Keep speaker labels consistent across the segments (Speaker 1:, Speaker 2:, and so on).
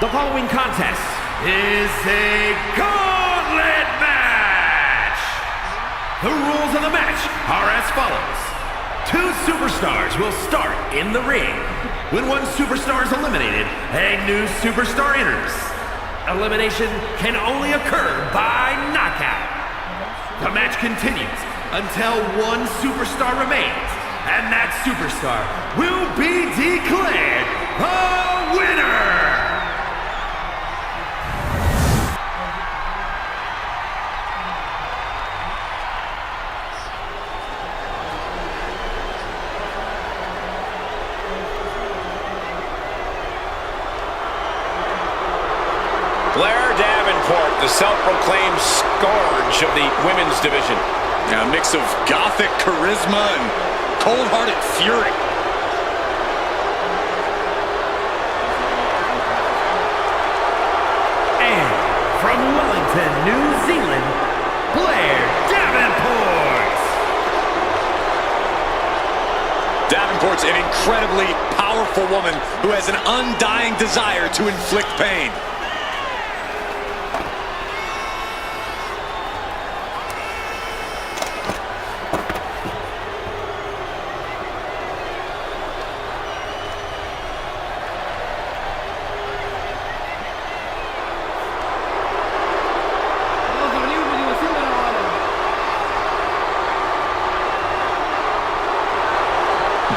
Speaker 1: The following contest is a Gauntlet match. The rules of the match are as follows. Two superstars will start in the ring. When one superstar is eliminated, a new superstar enters. Elimination can only occur by knockout. The match continues until one superstar remains, and that superstar will be declared the winner!
Speaker 2: Blair Davenport, the self-proclaimed scourge of the women's division.
Speaker 3: Yeah, a mix of gothic charisma and cold-hearted fury.
Speaker 1: And from Wellington, New Zealand, Blair Davenport.
Speaker 3: Davenport's an incredibly powerful woman who has an undying desire to inflict pain.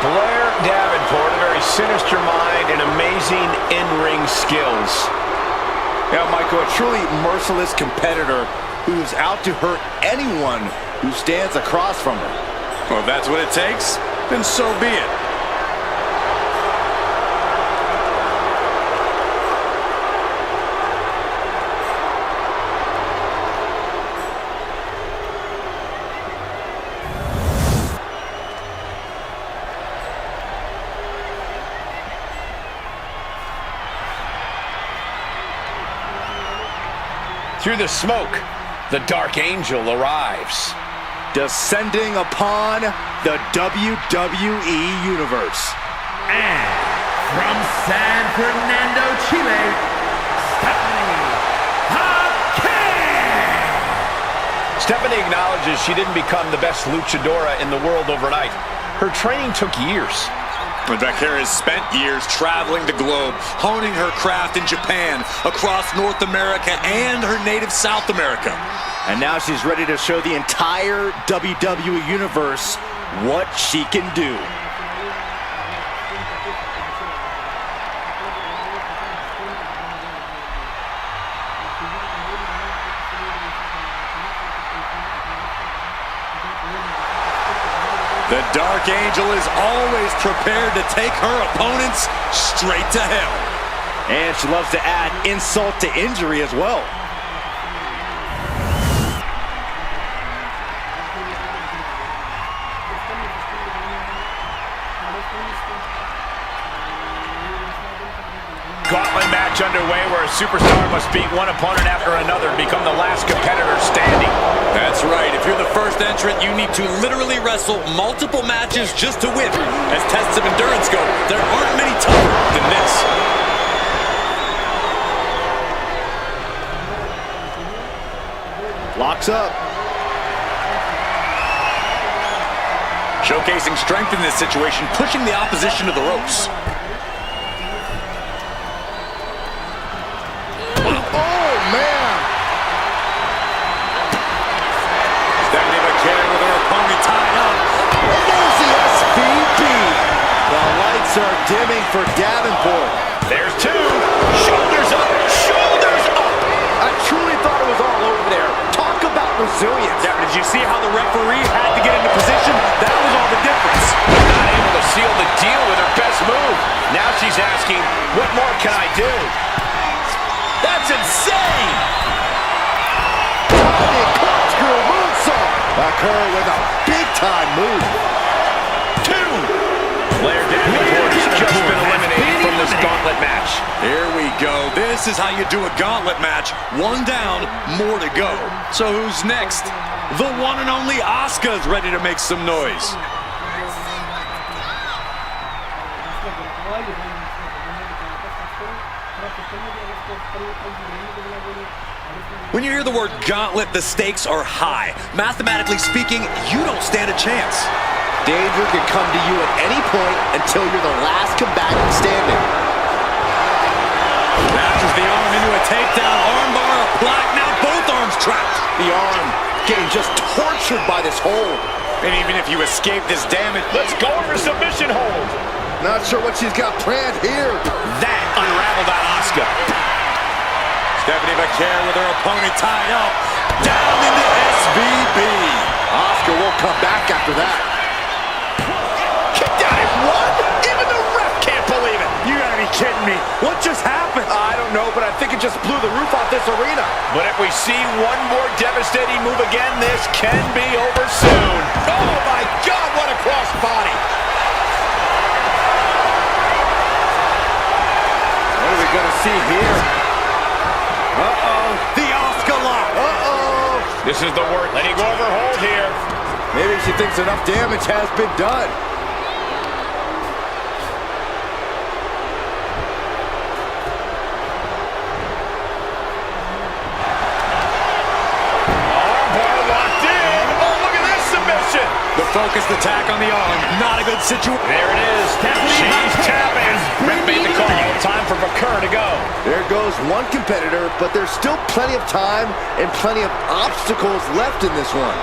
Speaker 2: Blair Davenport, a very sinister mind and amazing in-ring skills.
Speaker 4: Yeah, Michael, a truly merciless competitor who is out to hurt anyone who stands across from her.
Speaker 3: Well, if that's what it takes, then so be it.
Speaker 2: Through the smoke, the Dark Angel arrives.
Speaker 4: Descending upon the WWE Universe.
Speaker 1: And from San Fernando, Chile, Stephanie Kane.
Speaker 2: Stephanie acknowledges she didn't become the best luchadora in the world overnight. Her training took years.
Speaker 3: Rebecca has spent years traveling the globe, honing her craft in Japan, across North America, and her native South America.
Speaker 4: And now she's ready to show the entire WWE Universe what she can do.
Speaker 3: The Dark Angel is always prepared to take her opponents straight to hell.
Speaker 4: And she loves to add insult to injury as well.
Speaker 2: Gauntlet match underway where a superstar must beat one opponent after another and become the last competitor standing.
Speaker 3: That's right. If you're the first entrant, you need to literally wrestle multiple matches just to win. As tests of endurance go, there aren't many tougher than this.
Speaker 4: Locks up.
Speaker 3: Showcasing strength in this situation, pushing the opposition to the ropes.
Speaker 4: Are dimming for Davenport.
Speaker 2: There's two. Shoulders up. Shoulders up.
Speaker 4: I truly thought it was all over there. Talk about resilience.
Speaker 3: Yeah, but did you see how the referee had to get into position? That was all the difference.
Speaker 2: Not able to seal the deal with her best move. Now she's asking, what more can I do? That's insane.
Speaker 4: Tiny corkscrew moonsault. Occur with a big-time move.
Speaker 2: Blair Davenport has just been eliminated from this gauntlet match.
Speaker 3: Here we go. This is how you do a gauntlet match. One down, more to go. So who's next? The one and only Asuka's ready to make some noise. When you hear the word gauntlet, the stakes are high. Mathematically speaking, you don't stand a chance.
Speaker 4: Danger can come to you at any point until you're the last combatant standing.
Speaker 3: Matches the arm into a takedown, armbar applied, now both arms trapped.
Speaker 4: The arm getting just tortured by this hold.
Speaker 3: And even if you escape this damage, let's go over submission hold.
Speaker 4: Not sure what she's got planned here.
Speaker 3: That unraveled on Asuka. Stephanie McCare with her opponent tied up. Down into SVB.
Speaker 4: Asuka won't come back after that.
Speaker 3: Kicked out at one? Even the ref can't believe it. You gotta be kidding me. What just happened?
Speaker 4: I don't know, but I think it just blew the roof off this arena.
Speaker 2: But if we see one more devastating move again, this can be over soon.
Speaker 3: Oh my God, what a crossbody.
Speaker 4: What are we gonna see here? Uh-oh.
Speaker 3: The Asuka lock.
Speaker 4: Uh-oh.
Speaker 2: This is the worst. Letting go of her hold here.
Speaker 4: Maybe she thinks enough damage has been done.
Speaker 2: Armbar locked in. Oh, look at this submission.
Speaker 3: The focused attack on the arm. Not a good situation.
Speaker 2: There it is. She's tapping. Ref made the call. Time for McCure to go.
Speaker 4: There goes one competitor, but there's still plenty of time and plenty of obstacles left in this one.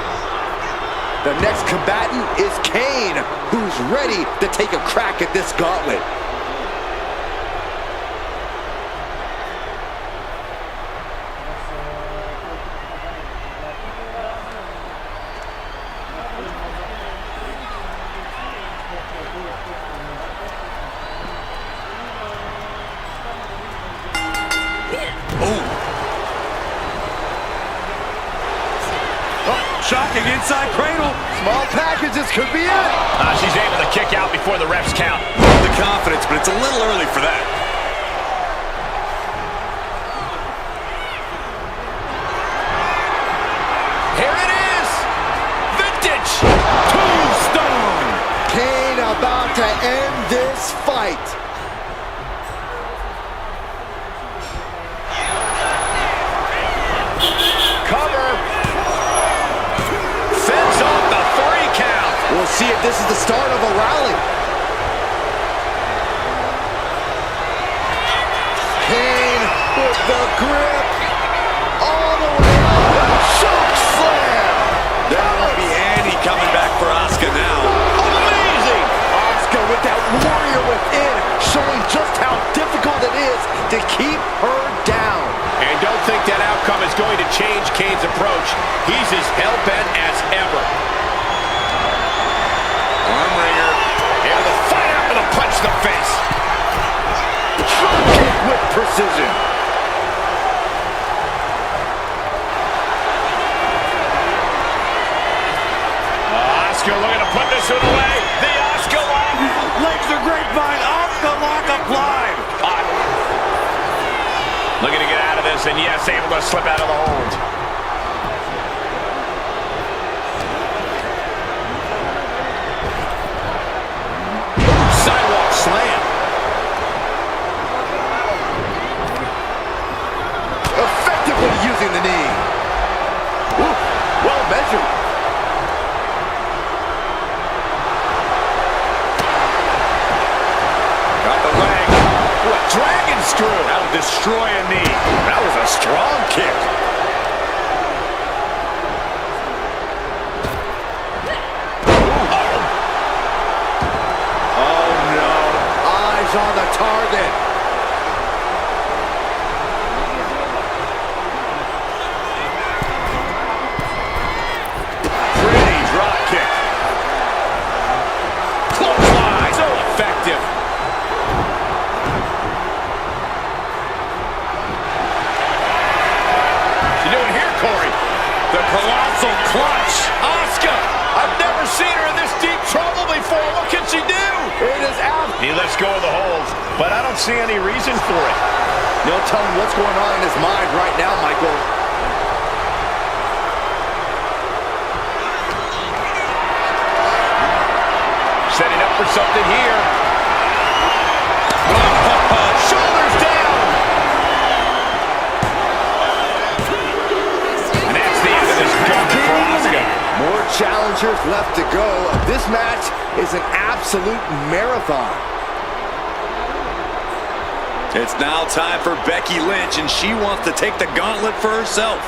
Speaker 4: The next combatant is Kane, who's ready to take a crack at this gauntlet.
Speaker 3: Shocking inside cradle.
Speaker 4: Small packages could be it.
Speaker 2: She's able to kick out before the refs count.
Speaker 3: The confidence, but it's a little early for that.
Speaker 2: Here it is. Vintage.
Speaker 3: Tombstone.
Speaker 4: Kane about to end this fight.
Speaker 2: Cover. Fends off the 3 count.
Speaker 4: We'll see if this is the start of a rally. Kane with the grip. All the way up. Choke slam.
Speaker 3: There won't be any coming back for Asuka now.
Speaker 4: Amazing. Asuka with that warrior within, showing just how difficult it is to keep her down.
Speaker 2: And don't think that outcome is going to change Kane's approach. He's as hell-bent as ever.
Speaker 3: Arm wringer.
Speaker 2: And the fight out with a punch to the face.
Speaker 4: Drop kick with precision.
Speaker 2: Asuka looking to put this one away. The Asuka lock.
Speaker 3: Legs are grapevine. Asuka lock applied.
Speaker 2: Looking to get out of this, and yes, able to slip out of the hold.
Speaker 3: Sidewalk slam.
Speaker 4: Effectively using the knee. Ooh, well measured.
Speaker 3: Got the leg. What dragon screw. That'll destroy a knee. That was a strong kick.
Speaker 4: Oh no. Eyes on the target.
Speaker 3: Pretty drop kick. Clothesline. So effective.
Speaker 2: Doing here, Corey?
Speaker 3: The colossal clutch.
Speaker 2: Asuka! I've never seen her in this deep trouble before. What can she do?
Speaker 4: It is out.
Speaker 2: He lets go of the hold, but I don't see any reason for it.
Speaker 4: No telling what's going on in his mind right now, Michael.
Speaker 2: Setting up for something here. Shoulders down.
Speaker 4: challengers left to go. This match is an absolute marathon.
Speaker 3: It's now time for Becky Lynch, and she wants to take the gauntlet for herself.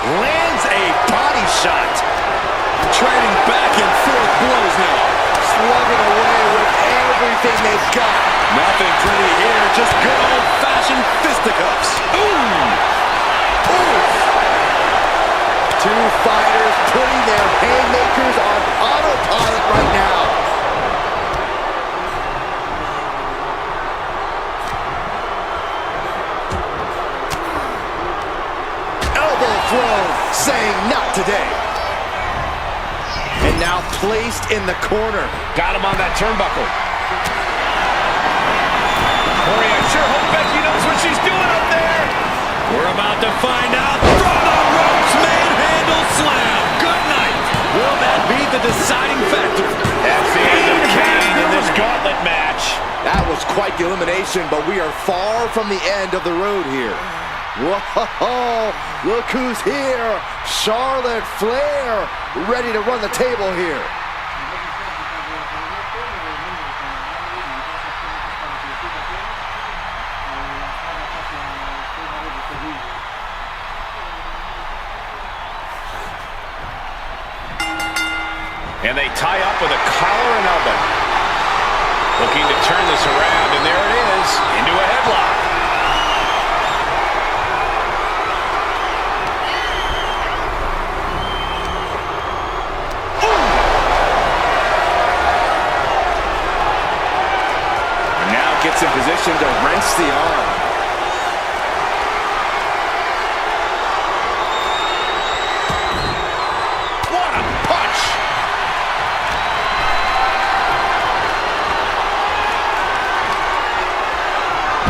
Speaker 3: Lands a body shot. Trading back and forth blows now.
Speaker 4: Slugging away with everything they've got.
Speaker 3: Nothing pretty here, just good old-fashioned fisticuffs. Ooh! Ooh!
Speaker 4: Two fighters putting their haymakers on autopilot right now. Elbow throw, saying not today. And now placed in the corner.
Speaker 2: Got him on that turnbuckle. Corey, I sure hope Becky knows what she's doing up there.
Speaker 3: We're about to find out. From the ropes, manhandle slam. Good night. Will that be the deciding factor?
Speaker 2: That's the end of Kane in this gauntlet match.
Speaker 4: That was quite the elimination, but we are far from the end of the road here. Whoa, look who's here. Charlotte Flair, ready to run the table here.
Speaker 2: And they tie up with a collar and elbow. Looking to turn this around, and there it is, into a headlock.
Speaker 4: And now gets in position to wrench the arm.
Speaker 2: What a punch!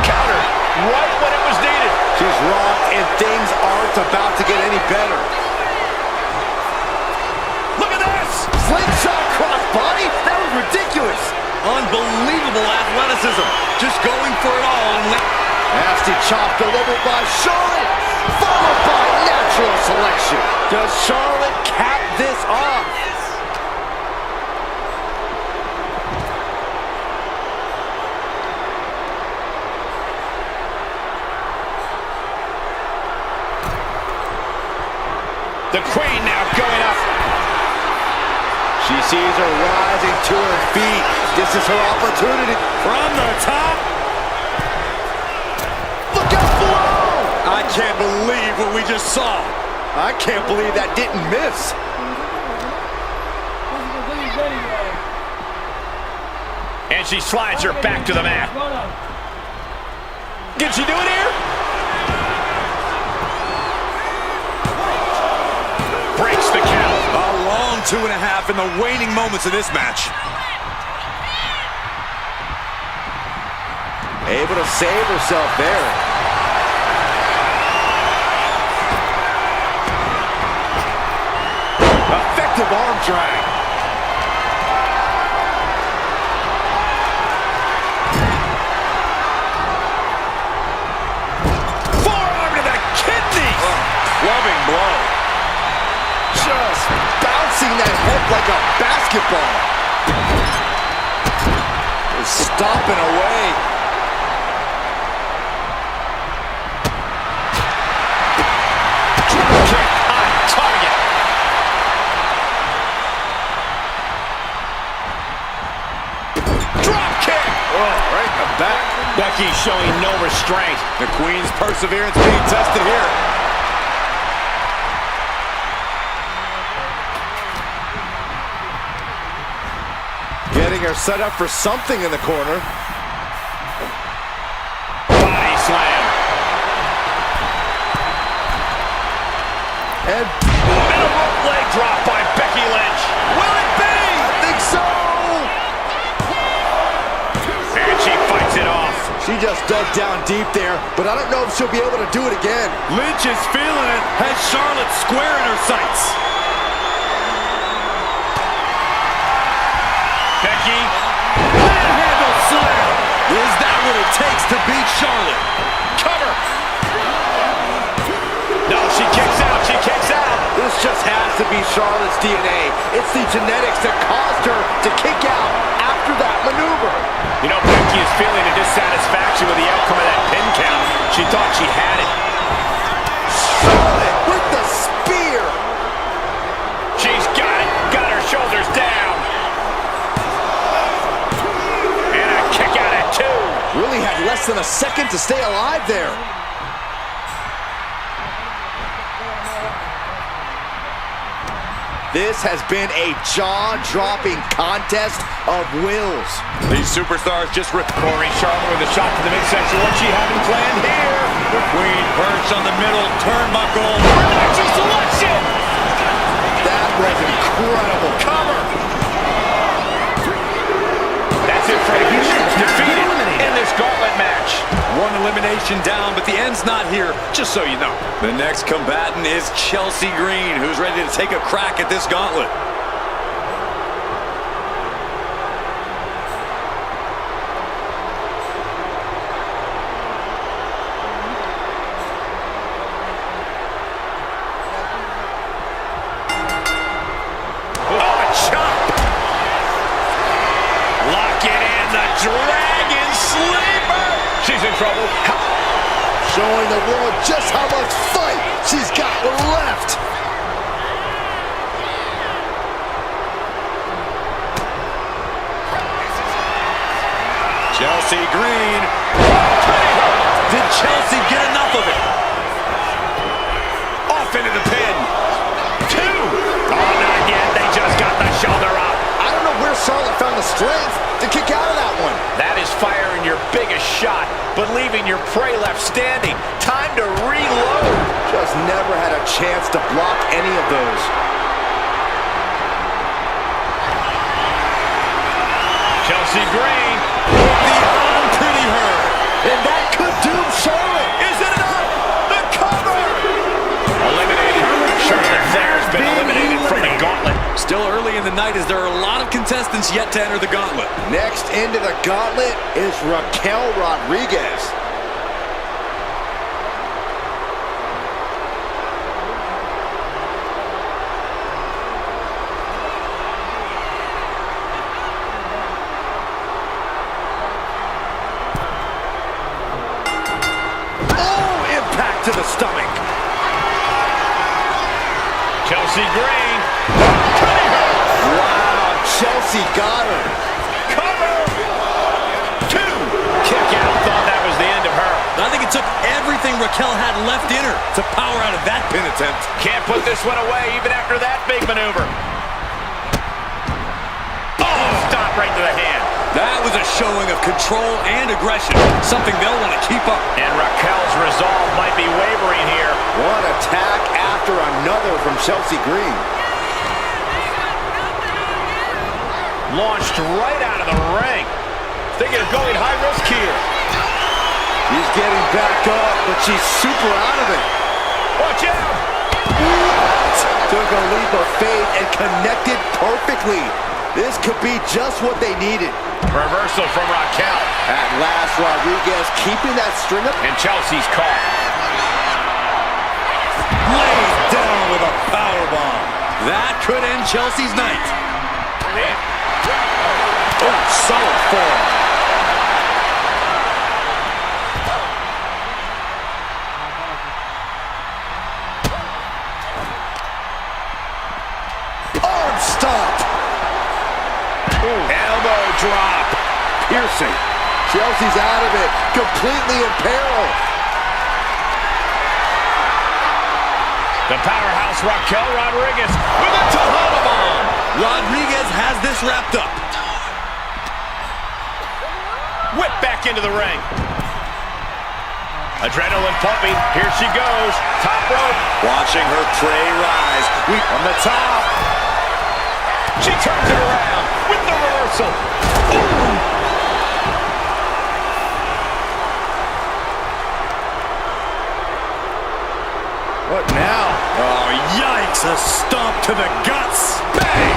Speaker 2: Counter right when it was needed.
Speaker 4: She's wrong, and things aren't about to get any better.
Speaker 2: Look at this!
Speaker 4: Slingshot crossbody? That was ridiculous.
Speaker 3: Unbelievable athleticism. Just going for it all.
Speaker 4: Nasty chop delivered by Charlotte, followed by natural selection. Does Charlotte cap this off?
Speaker 2: The Queen now going up.
Speaker 4: She sees her rising to her feet. This is her opportunity.
Speaker 3: From the top.
Speaker 4: Look out below!
Speaker 3: I can't believe what we just saw.
Speaker 4: I can't believe that didn't miss.
Speaker 2: And she slides her back to the mat. Can she do it here? Breaks the count.
Speaker 3: A long 2.5 in the waning moments of this match.
Speaker 4: Able to save herself there. Effective arm drag.
Speaker 3: Forearm to the kidneys.
Speaker 2: Loving blow.
Speaker 4: Just bouncing that head like a basketball. Stomping away.
Speaker 2: Becky showing no restraint.
Speaker 3: The Queen's perseverance being tested here.
Speaker 4: Getting her set up for something in the corner.
Speaker 2: Body slam.
Speaker 4: And
Speaker 2: middle rope leg drop by Becky Lynch.
Speaker 4: will it be? I think so.
Speaker 2: And she fights it off.
Speaker 4: She just dug down deep there, but I don't know if she'll be able to do it again.
Speaker 3: Lynch is feeling it. Has Charlotte square in her sights. Becky. Handle slam. Is that what it takes to beat Charlotte?
Speaker 2: Cover. No, she kicks out. She kicks out.
Speaker 4: This just has to be Charlotte's DNA. It's the genetics that caused her to kick out after that maneuver.
Speaker 2: You know, Becky is feeling a dissatisfaction with the outcome of that pin count. She thought she had it.
Speaker 4: Charlotte with the spear.
Speaker 2: She's got it. Got her shoulders down. And a kick out at 2.
Speaker 4: Really had less than a second to stay alive there. This has been a jaw-dropping contest of wills.
Speaker 3: These superstars just
Speaker 2: Corey Charlotte with a shot to the midsection. What's she having planned here?
Speaker 3: The Queen perched on the middle turnbuckle.
Speaker 2: Emergency selection.
Speaker 4: That was incredible.
Speaker 2: Cover. That's it, Fray. Defeated in this gauntlet match.
Speaker 3: One elimination down, but the end's not here, just so you know. The next combatant is Chelsea Green, who's ready to take a crack at this gauntlet.
Speaker 2: Oh, a chop. Lock it in, the Dragon Sleeper. She's in trouble.
Speaker 4: Showing the world just how much fight she's got left.
Speaker 3: Chelsea Green. Did Chelsea get enough of it?
Speaker 2: Off into the pin. 2. Oh, not yet. They just got the shoulder up.
Speaker 4: I don't know where Charlotte found the strength to kick out of that one.
Speaker 2: That is firing your biggest shot, but leaving your prey left standing. Time to reload.
Speaker 4: Just never had a chance to block any of those.
Speaker 2: Chelsea Green.
Speaker 3: The unpretty her.
Speaker 4: And that could doom Charlotte.
Speaker 2: Is it enough? The cover. Eliminated. Charlotte Flair's been eliminated from the gauntlet.
Speaker 3: Still early in the night as there are a lot of contestants yet to enter the gauntlet.
Speaker 4: Next into the gauntlet is Raquel Rodriguez. Oh, impact to the stomach.
Speaker 2: Chelsea Green.
Speaker 4: Wow, Chelsea got her.
Speaker 2: Cover. 2. Kick out. Thought that was the end of her.
Speaker 3: I think it took everything Raquel had left in her to power out of that pin attempt.
Speaker 2: Can't put this one away even after that big maneuver. Oh, stop right to the hand.
Speaker 3: That was a showing of control and aggression, something they'll want to keep up.
Speaker 2: And Raquel's resolve might be wavering here.
Speaker 4: One attack after another from Chelsea Green.
Speaker 2: Launched right out of the ring. Thinking of going high risk here.
Speaker 4: She's getting back up, but she's super out of it.
Speaker 2: Watch out!
Speaker 4: Took a leap of faith and connected perfectly. This could be just what they needed.
Speaker 2: Reversal from Raquel.
Speaker 4: At last, Rodriguez keeping that string up.
Speaker 2: And Chelsea's caught.
Speaker 3: Laid down with a powerbomb. That could end Chelsea's night. Oh, solid form.
Speaker 4: Arm stomp.
Speaker 2: Elbow drop.
Speaker 4: Piercing. Chelsea's out of it. Completely in peril.
Speaker 2: The powerhouse Raquel Rodriguez with a Tejana bomb.
Speaker 3: Rodriguez has this wrapped up.
Speaker 2: Whip back into the ring. Adrenaline pumping. Here she goes. Top rope.
Speaker 3: Watching her prey rise.
Speaker 2: From the top. She turns it around with the reversal. Ooh.
Speaker 4: What now?
Speaker 3: Oh, yikes. A stomp to the guts.
Speaker 2: Bang.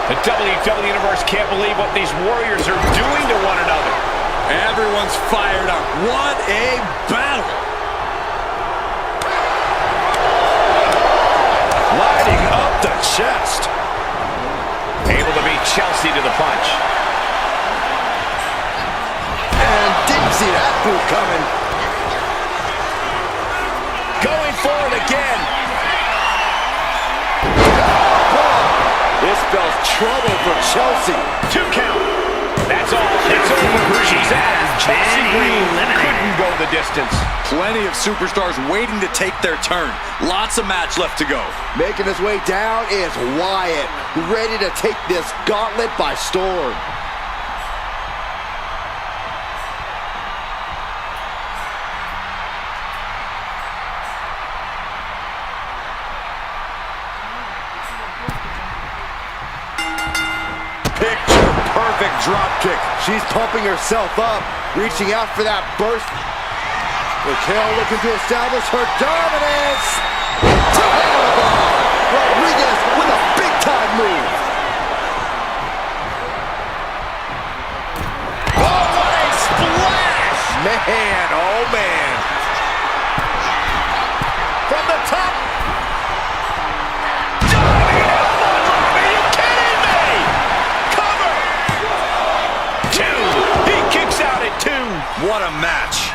Speaker 2: The WWE Universe can't believe what these warriors are doing to one another.
Speaker 3: Everyone's fired up. What a battle. Lighting up the chest.
Speaker 2: Able to beat Chelsea to the punch.
Speaker 4: And didn't see that move coming.
Speaker 2: Going for it again.
Speaker 4: This spells trouble for Chelsea.
Speaker 2: 2 count. That's all. It's over. She's out. Chelsea Green couldn't go the distance.
Speaker 3: Plenty of superstars waiting to take their turn. Lots of match left to go.
Speaker 4: Making his way down is Wyatt, ready to take this gauntlet by storm.
Speaker 3: Perfect drop kick.
Speaker 4: She's pumping herself up, reaching out for that burst. Raquel looking to establish her dominance. Rodriguez with a big-time move.
Speaker 2: Oh, what a splash!
Speaker 4: Man, oh man.
Speaker 2: From the top. Diving elbow drop. Are you kidding me? Cover. 2. He kicks out at 2.
Speaker 3: What a match.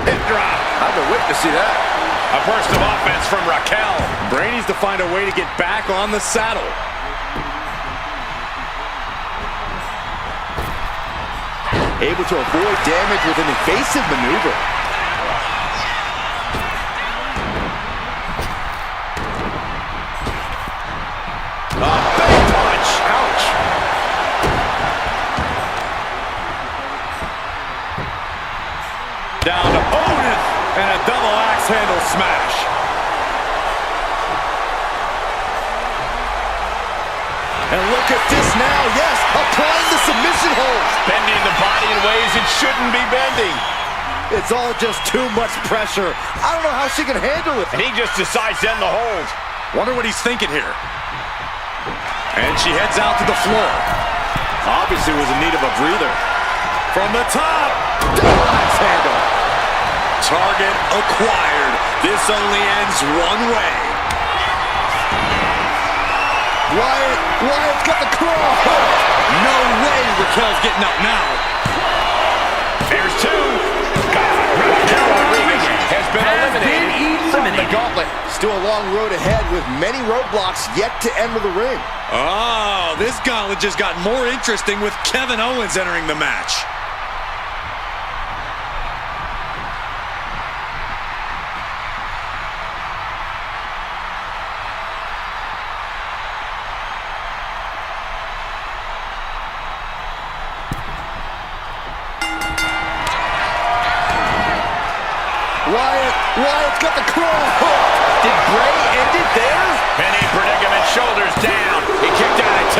Speaker 2: Hip drop.
Speaker 4: I've been waiting to see that.
Speaker 2: A burst of offense from Raquel.
Speaker 3: Bray needs to find a way to get back on the saddle.
Speaker 4: Able to avoid damage with an evasive maneuver.
Speaker 2: A big punch. Ouch.
Speaker 3: Down to Owens and a double axe handle smash.
Speaker 4: And look at this now, yes, applying the submission hold.
Speaker 2: Bending the body in ways it shouldn't be bending.
Speaker 4: It's all just too much pressure. I don't know how she can handle it.
Speaker 2: And he just decides to end the hold.
Speaker 3: Wonder what he's thinking here. And she heads out to the floor. Obviously was in need of a breather. From the top.
Speaker 4: Double axe handle.
Speaker 3: Target acquired. This only ends one way.
Speaker 4: Wyatt's got the claw.
Speaker 3: No way Raquel's getting up now.
Speaker 2: There's 2. Raquel Rodriguez has been eliminated from the gauntlet.
Speaker 4: Still a long road ahead with many roadblocks yet to enter the ring.
Speaker 3: Oh, this gauntlet just got more interesting with Kevin Owens entering the match.
Speaker 4: Wyatt's got the claw. Did Bray end it there?
Speaker 2: Penny predicament, shoulders down. He kicked out at 2.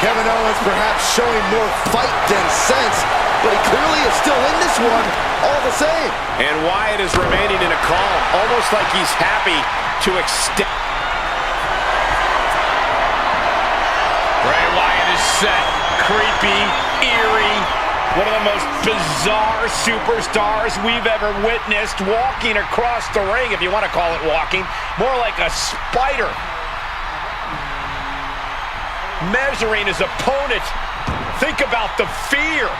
Speaker 4: Kevin Owens perhaps showing more fight than sense, but he clearly is still in this one all the same.
Speaker 2: And Wyatt is remaining in a calm, almost like he's happy to extend. Bray Wyatt is set, creepy, eerie. One of the most bizarre superstars we've ever witnessed, walking across the ring, if you want to call it walking. More like a spider. Measuring his opponent. Think about the fear.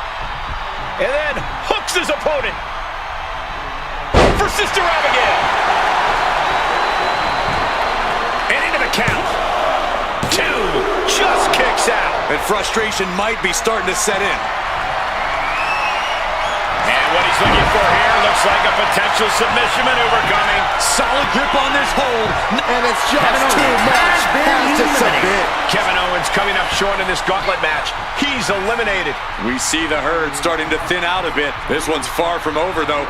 Speaker 2: And then hooks his opponent. For Sister Abigail. And into the count. 2. Just kicks out.
Speaker 3: And frustration might be starting to set in.
Speaker 2: What he's looking for here looks like a potential submission maneuver coming.
Speaker 3: Solid grip on this hold.
Speaker 4: And it's just too much. Has to submit.
Speaker 2: Kevin Owens coming up short in this gauntlet match. He's eliminated.
Speaker 3: We see the herd starting to thin out a bit. This one's far from over, though.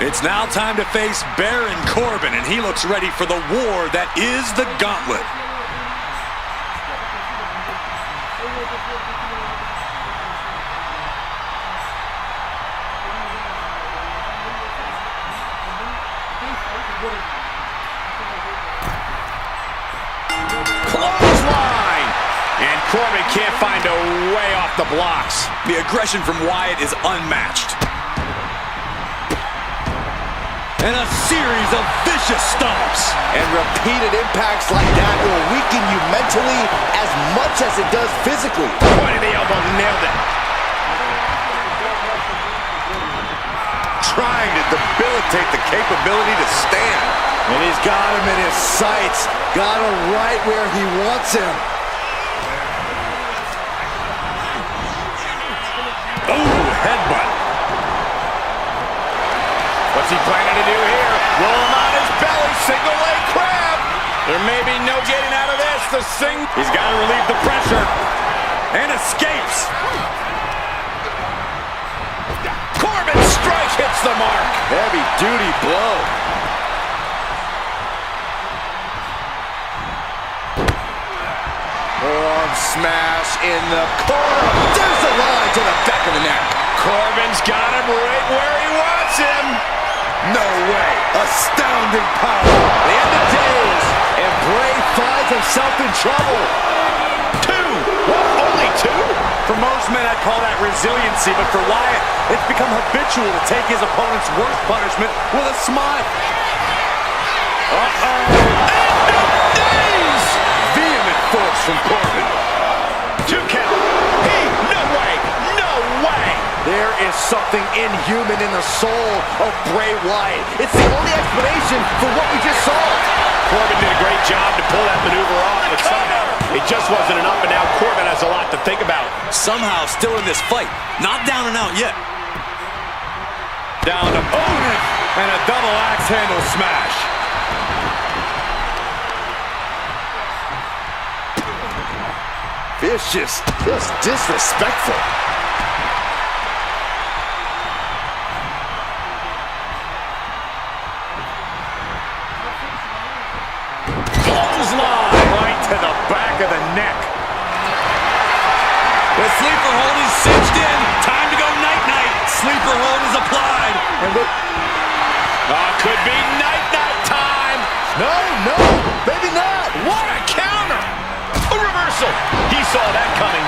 Speaker 3: It's now time to face Baron Corbin, and he looks ready for the war that is the Gauntlet.
Speaker 2: Corbin can't find a way off the blocks.
Speaker 3: The aggression from Wyatt is unmatched. And a series of vicious stomps.
Speaker 4: And repeated impacts like that will weaken you mentally as much as it does physically.
Speaker 2: Point of the elbow, nailed it.
Speaker 4: Trying to debilitate the capability to stand. And he's got him in his sights. Got him right where he wants him.
Speaker 3: Oh, headbutt.
Speaker 2: What's he planning to do here? Roll him on his belly, single leg crab. There may be no getting out of this.
Speaker 3: He's got to relieve the pressure. And escapes.
Speaker 2: Corbin's strike hits the mark.
Speaker 4: Heavy duty blow. Arm smash in the corner. There's the line to the back of the neck.
Speaker 2: Corbin's got him right where he wants him.
Speaker 4: No way. Astounding power.
Speaker 2: The end of days.
Speaker 4: And Bray finds himself in trouble.
Speaker 2: Two. What? Only two?
Speaker 3: For most men, I'd call that resiliency, but for Wyatt, it's become habitual to take his opponent's worst punishment with a smile.
Speaker 2: Uh-oh. End of days.
Speaker 3: Vehement force from Corbin.
Speaker 2: 2 count. No way. No way.
Speaker 4: There is something inhuman in the soul of Bray Wyatt. It's the only explanation for what we just saw.
Speaker 2: Corbin did a great job to pull that maneuver off, but somehow it just wasn't enough, and now Corbin has a lot to think about.
Speaker 3: Somehow still in this fight. Not down and out yet. Down to Owen, and a double axe handle smash.
Speaker 4: Vicious, just disrespectful.
Speaker 3: Clothesline right to the back of the neck. The sleeper hold is cinched in. Time to go night-night. Sleeper hold is applied.
Speaker 4: And look.
Speaker 2: Could be night-night time.
Speaker 4: No, maybe not.
Speaker 2: What a counter. A reversal. He saw that coming.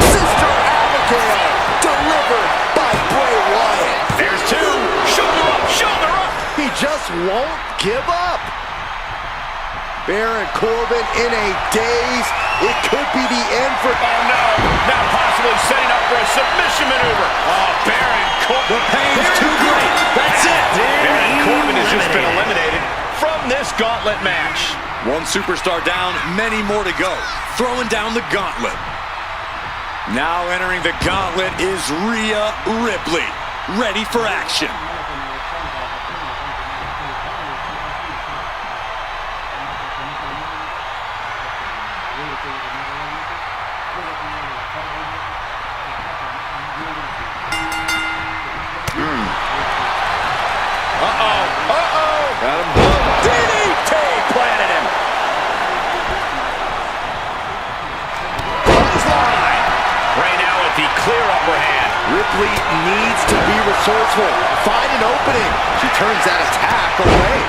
Speaker 4: Sister Abigail, delivered by Bray Wyatt.
Speaker 2: There's two. Shoulder up, shoulder up.
Speaker 4: He just won't give up. Baron Corbin in a daze. It could be the end for...
Speaker 2: Oh, no. Now possibly setting up for a submission maneuver. Oh, Baron Corbin.
Speaker 3: The pain's too great. That's it.
Speaker 2: Baron Corbin has just been eliminated from this gauntlet match.
Speaker 3: One superstar down, many more to go. Throwing down the gauntlet. Now entering the gauntlet is Ria Ripley. Ready for action.
Speaker 4: Got him done.
Speaker 2: DDT planted him. Clothesline. Right now with the clear upper hand.
Speaker 4: Ripley needs to be resourceful. Find an opening. She turns that attack away.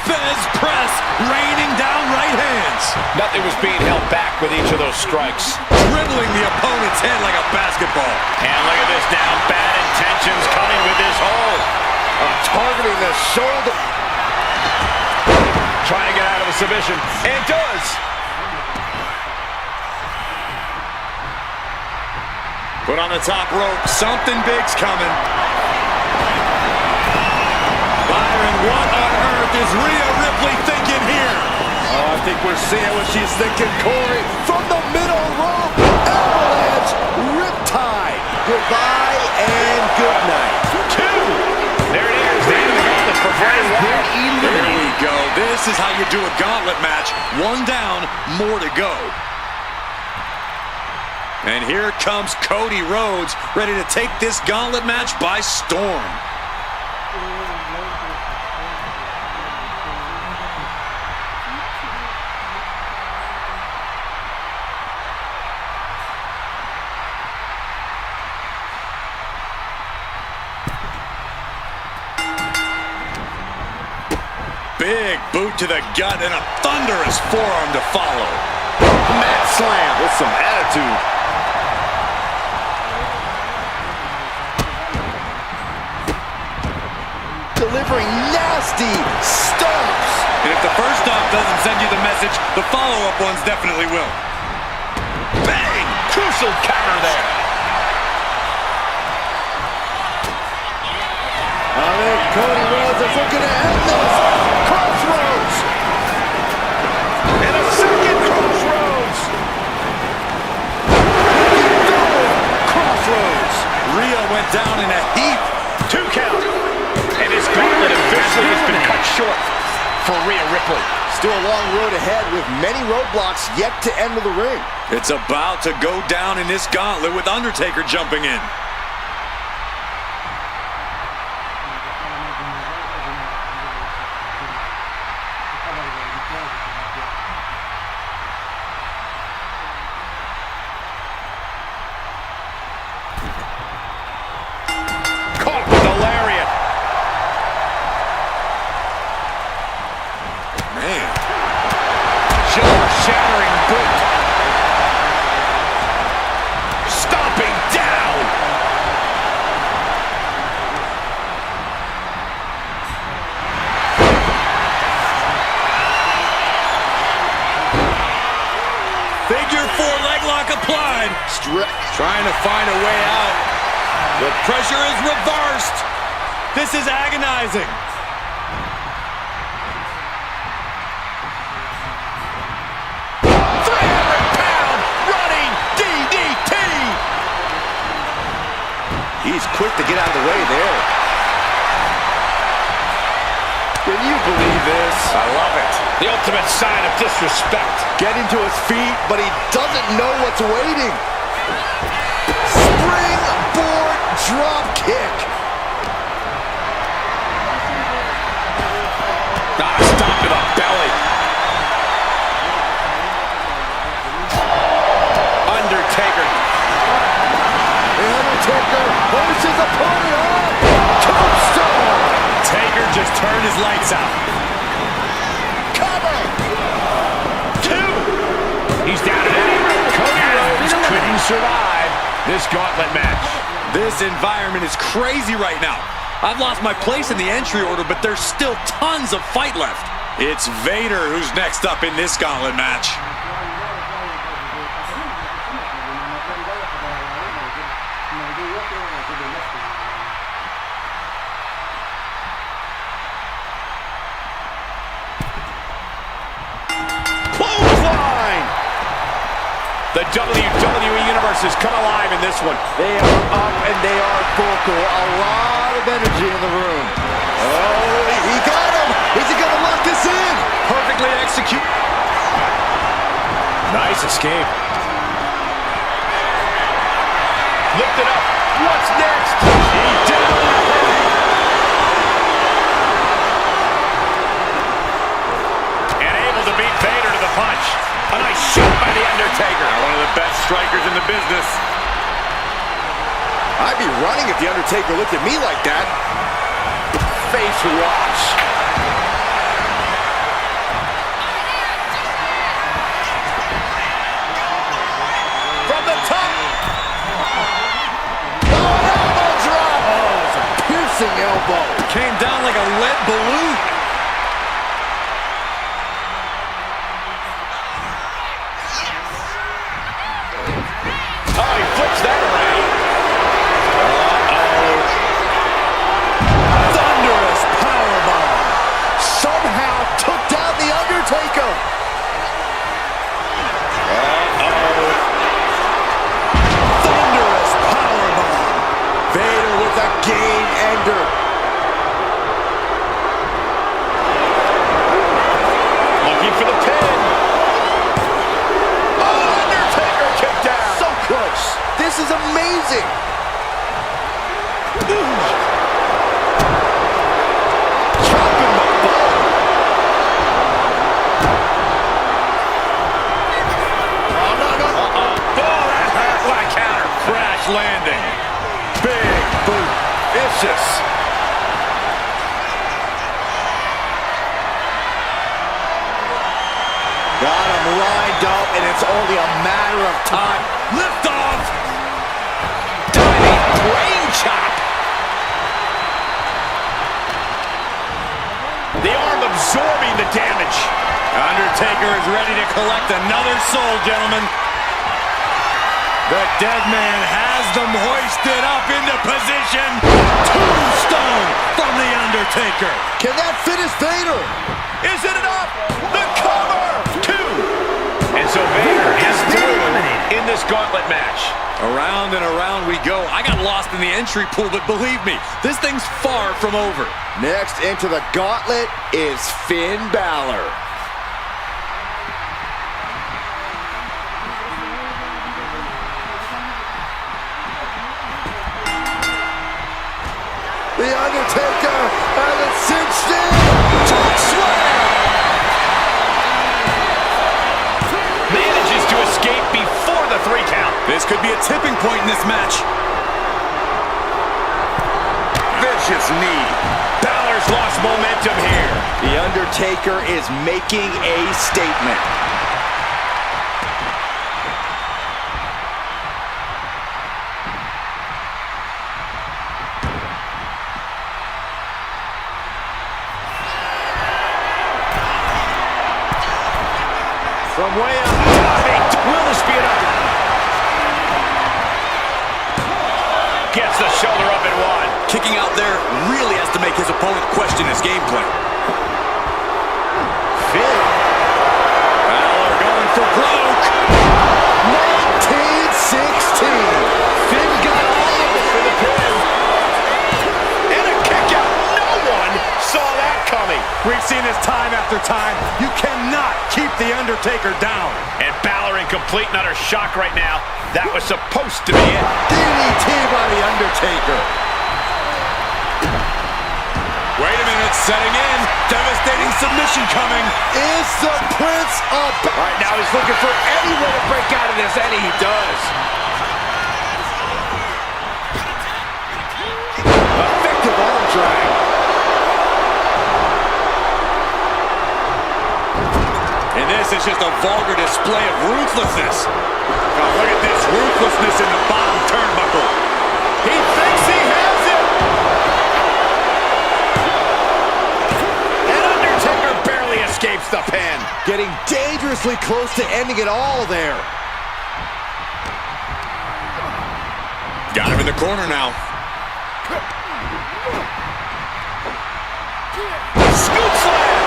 Speaker 3: Fez press, raining down right hands.
Speaker 2: Nothing was being held back with each of those strikes.
Speaker 3: Dribbling the opponent's head like a basketball.
Speaker 2: And look at this now. Bad intentions coming with this hold.
Speaker 4: Targeting the shoulder.
Speaker 2: Trying to get out of a submission. And does.
Speaker 3: Put on the top rope. Something big's coming. Byron, what on earth is Ria Ripley thinking here?
Speaker 4: Oh, I think we're seeing what she's thinking, Corey. From the middle rope. Avalanche riptide. Goodbye and good night.
Speaker 2: Two. There it is. The end of the gauntlet for Bray Wyatt.
Speaker 3: There we go. This is how you do a gauntlet match. One down, more to go. And here comes Cody Rhodes, ready to take this gauntlet match by storm. Big boot to the gut and a thunderous forearm to follow.
Speaker 4: Mat slam with some attitude. Delivering nasty stomps.
Speaker 3: And if the first stomp doesn't send you the message, the follow-up ones definitely will.
Speaker 2: Bang! Crucial counter there.
Speaker 4: I think Cody Rhodes is looking to end this. Crossroads.
Speaker 2: And a second crossroads.
Speaker 4: Crossroads.
Speaker 3: Rhea went down in a heap.
Speaker 2: 2 count. And his gauntlet officially has been cut short for Ria Ripley.
Speaker 4: Still a long road ahead with many roadblocks yet to enter the ring.
Speaker 3: It's about to go down in this gauntlet with Undertaker jumping in.
Speaker 2: Caught with a lariat.
Speaker 3: Man.
Speaker 2: Jaw-shattering boot. Stomping down.
Speaker 3: Figure 4 leg lock applied. Trying to find a way out. The pressure is reversed. This is agonizing.
Speaker 2: 300-pound running DDT.
Speaker 4: He's quick to get out of the way there. Can you believe this?
Speaker 2: I love it. The ultimate sign of disrespect.
Speaker 4: Getting to his feet, but he doesn't know what's waiting. Springboard drop kick.
Speaker 2: Stop to the belly. Undertaker.
Speaker 4: The Undertaker pushes his opponent off. Tombstone.
Speaker 3: Taker just turned his lights out.
Speaker 4: Cover.
Speaker 2: 2. He's down and out. Cody Rhodes couldn't survive this gauntlet match.
Speaker 3: This environment is crazy right now. I've lost my place in the entry order, but there's still tons of fight left. It's Vader who's next up in this gauntlet match.
Speaker 2: Clothesline! The WWE Universe has come alive in this one.
Speaker 4: They are up and they are vocal. A lot of energy in the room. Oh, he got him. Is he going to lock this in?
Speaker 2: Perfectly executed. Nice escape. Lift it up. What's next? He did it. And able to beat Vader to the punch. A nice shot by The Undertaker.
Speaker 3: One of the best strikers in the business.
Speaker 4: I'd be running if The Undertaker looked at me like that. Face wash. From the top. Oh, an elbow drop. Oh, it's a piercing elbow.
Speaker 3: Came down like a lead balloon.
Speaker 2: Oh, he flips that around.
Speaker 4: Thunderous powerbomb. Somehow took down The Undertaker. Thunderous powerbomb. Vader with a game ender.
Speaker 2: Looking for the pin. Oh, Undertaker kicked down.
Speaker 4: So close. This is amazing. Chopping the ball. Oh, no, no.
Speaker 2: Oh, that hurt. What a counter.
Speaker 3: Crash landing.
Speaker 4: Big boot. Vicious. it's only a matter of time.
Speaker 3: Lift off.
Speaker 2: Diving brain chop. The arm absorbing the damage.
Speaker 3: Undertaker is ready to collect another soul, gentlemen. The dead man has them hoisted up into position. Tombstone from the Undertaker.
Speaker 4: Can that finish Vader?
Speaker 3: Is it enough? The cover. 2.
Speaker 2: And so Vader is through in this gauntlet match.
Speaker 3: Around and around we go. I got lost in the entry pool, but believe me, this thing's far from over.
Speaker 4: Next into the gauntlet is Finn Balor. The Undertaker has it cinched in. Choke slam.
Speaker 2: Manages to escape before the 3 count.
Speaker 3: This could be a tipping point in this match.
Speaker 4: Vicious knee.
Speaker 2: Balor's lost momentum here.
Speaker 4: The Undertaker is making a statement.
Speaker 2: From way up, will this be enough? Gets the shoulder up and 1.
Speaker 3: Kicking out there really has to make his opponent question his game plan.
Speaker 4: Finn.
Speaker 3: Balor going for broke.
Speaker 4: 1916. Finn got all of it for the pin.
Speaker 2: And a kick out. No one saw that coming.
Speaker 3: We've seen this time after time. You cannot keep the Undertaker down.
Speaker 2: And Balor in complete and utter shock right now. That was supposed to be it.
Speaker 4: DDT by the Undertaker.
Speaker 3: Wait a minute, setting in. Devastating submission coming.
Speaker 4: Is the Prince of...
Speaker 2: Right now he's looking for any way to break out of this, and he does.
Speaker 4: Effective arm drag.
Speaker 3: And this is just a vulgar display of ruthlessness. Now look at this ruthlessness in the bottom turnbuckle.
Speaker 2: He thinks he has it. And Undertaker barely escapes the pin.
Speaker 4: Getting dangerously close to ending it all there.
Speaker 3: Got him in the corner now.
Speaker 2: Scoop slam.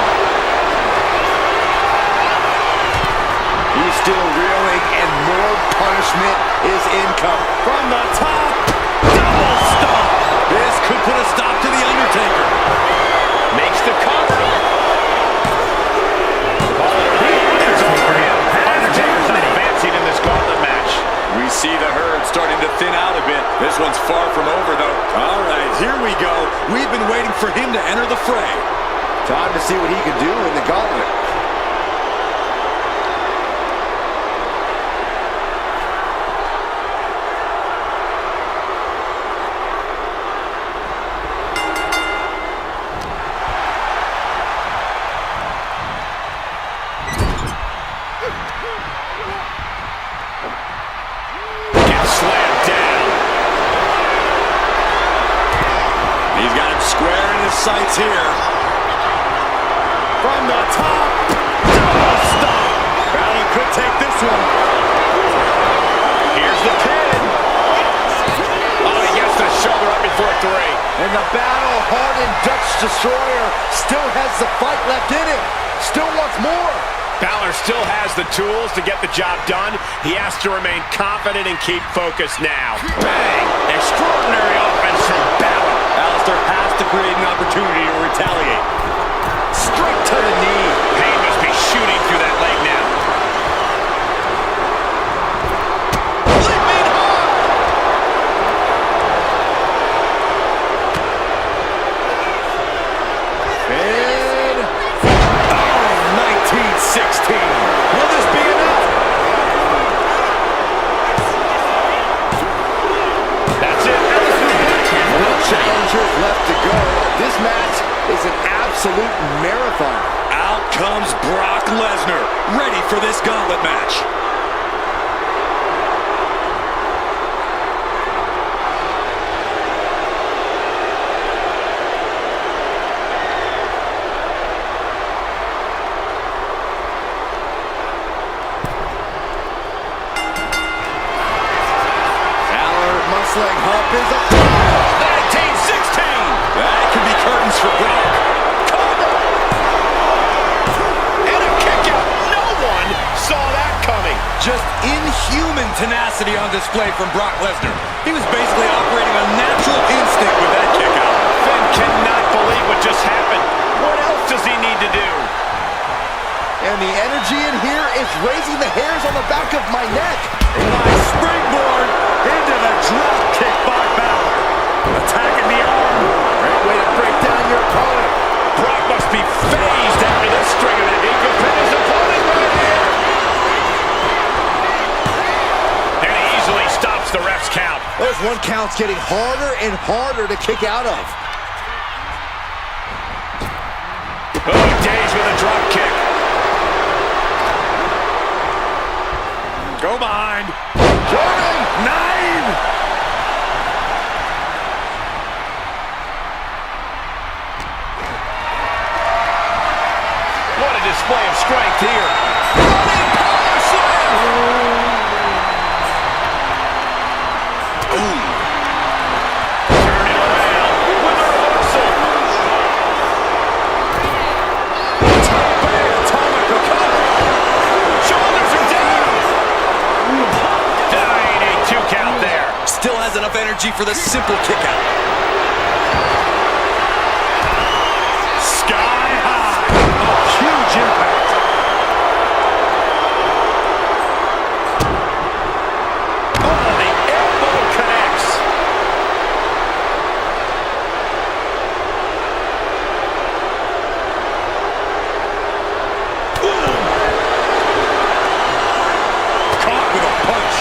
Speaker 4: He's still reeling, and more punishment is incoming.
Speaker 3: From the top, double stomp. This could put a stop to the Undertaker.
Speaker 2: Makes the cover. It's over him. Undertaker's not advancing in this gauntlet match.
Speaker 3: We see the herd starting to thin out a bit. This one's far from over, though. All right, here we go. We've been waiting for him to enter the fray.
Speaker 4: Time to see what he can do in the gauntlet.
Speaker 2: Slammed down.
Speaker 3: He's got him square in his sights here. From the top, double stomp. Balor could take this one.
Speaker 2: Here's the pin. Oh, he gets the shoulder up before 3.
Speaker 4: And the battle-hardened Dutch Destroyer still has the fight left in him. Still wants more.
Speaker 2: Balor still has the tools to get the job done. He has to remain confident and keep focused now. Bang! Extraordinary offense from Balor.
Speaker 3: Alistair has to create an opportunity to retaliate.
Speaker 4: Straight to the knee.
Speaker 2: Kane must be shooting through that leg now. Leaping hard!
Speaker 4: And... oh, 1916. Will this be enough?
Speaker 2: That's it.
Speaker 4: No challengers left to go. This match is an absolute marathon.
Speaker 3: Out comes Brock Lesnar, ready for this gauntlet match. tenacity on display from Brock Lesnar. He was basically operating on natural instinct with that kick out.
Speaker 2: Finn cannot believe what just happened. What else does he need to do?
Speaker 4: And the energy in here is raising the hairs on the back of my neck.
Speaker 3: Nice springboard into the drop kick by Balor. Attacking the arm.
Speaker 4: Great way to break down your opponent.
Speaker 2: Brock must be phased after this string of it. He could pin his opponent right here. And he easily stops the ref's count.
Speaker 4: Those 1 counts getting harder and harder to kick out of.
Speaker 2: Oh, Days with a drop kick.
Speaker 3: Go behind.
Speaker 4: Jordan!
Speaker 3: 9!
Speaker 2: What a display of strength here. Running power slam.
Speaker 3: Ooh.
Speaker 2: Turning around with a reversal.
Speaker 3: Atomic recovery.
Speaker 2: Shoulders are down. Dying a 2 count there.
Speaker 3: Still has enough energy for the simple kick out. Sky high. Huge impact.
Speaker 2: Oh, the elbow connects.
Speaker 3: Caught with a punch.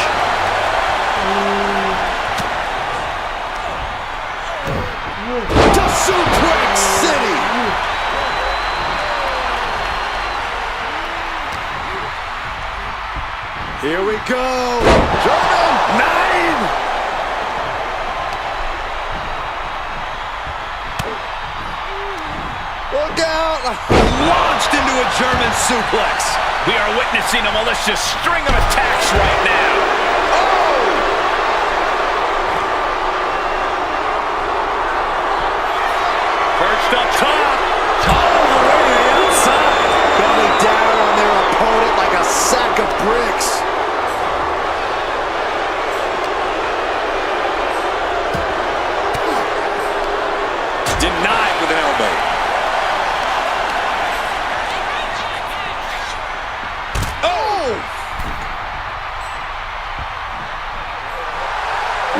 Speaker 4: To Suplex City! Here we go! Jordan!
Speaker 3: 9!
Speaker 4: Look out!
Speaker 3: Launched into a German suplex.
Speaker 2: We are witnessing a malicious string of attacks right now.
Speaker 3: Perched up top. All the way to the outside.
Speaker 4: Coming down on their opponent like a sack of bricks.
Speaker 3: Denied with an elbow.
Speaker 4: Oh!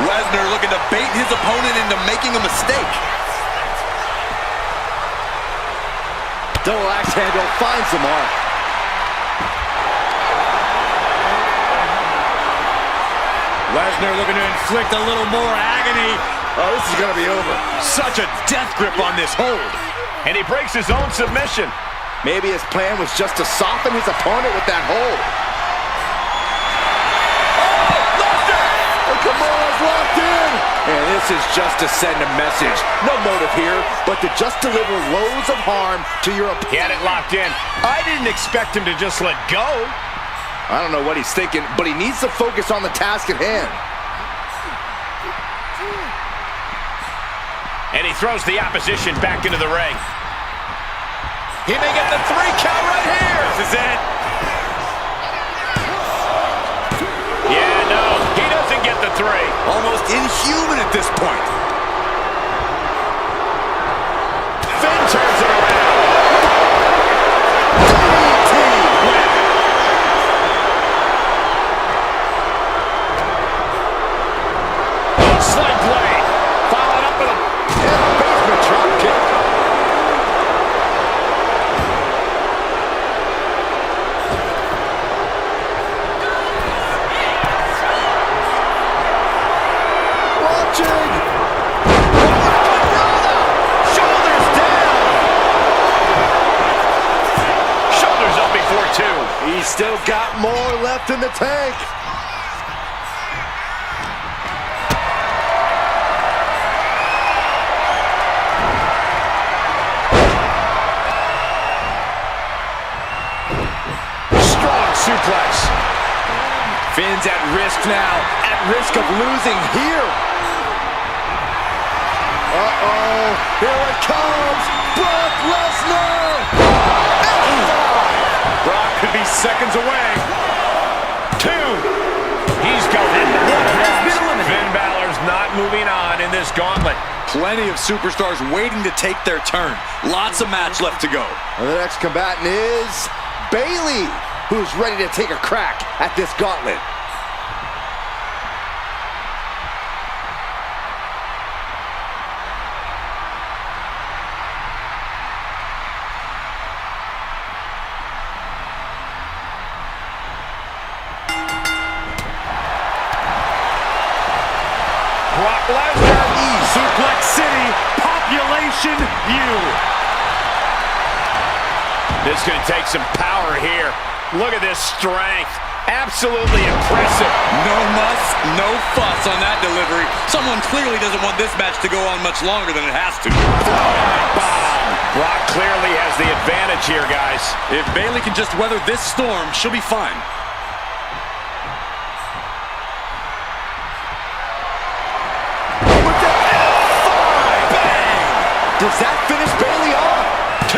Speaker 3: Lesnar looking to bait his opponent into making a mistake.
Speaker 4: Double axe handle finds the mark.
Speaker 3: Lesnar looking to inflict a little more agony.
Speaker 4: Oh, this is gonna be over.
Speaker 3: Such a death grip on this hold.
Speaker 2: And he breaks his own submission.
Speaker 4: Maybe his plan was just to soften his opponent with that hold. Kimura's locked in! And this is just to send a message. No motive here, but to just deliver loads of harm to your opponent.
Speaker 2: He had it locked in. I didn't expect him to just let go.
Speaker 4: I don't know what he's thinking, but he needs to focus on the task at hand.
Speaker 2: And he throws the opposition back into the ring. He may get the 3 count right here.
Speaker 3: This is it.
Speaker 2: Yeah, no, he doesn't get the 3.
Speaker 3: Almost inhuman at this point.
Speaker 2: Finn turns it around. Slide blade. Followed up with a
Speaker 4: Basement drop kick. Watching.
Speaker 2: shoulders down. Shoulders up before 2.
Speaker 4: He's still got more left in the tank.
Speaker 2: Strong suplex.
Speaker 4: Finn's at risk now, at risk of losing here. Uh-oh, here it comes, Brock Lesnar!
Speaker 3: Brock could be seconds away.
Speaker 2: 2. He's moving on in this gauntlet.
Speaker 3: Plenty of superstars waiting to take their turn. Lots of match left to go.
Speaker 4: And the next combatant is Bayley, who's ready to take a crack at this gauntlet.
Speaker 2: Brock Lesnar.
Speaker 3: Suplex City, Population U.
Speaker 2: This is going to take some power here. Look at this strength. Absolutely impressive.
Speaker 3: No muss, no fuss on that delivery. Someone clearly doesn't want this match to go on much longer than it has to.
Speaker 2: Brock clearly has the advantage here, guys.
Speaker 3: If Bayley can just weather this storm, she'll be fine.
Speaker 4: Does that finish Bayley off?
Speaker 2: 2.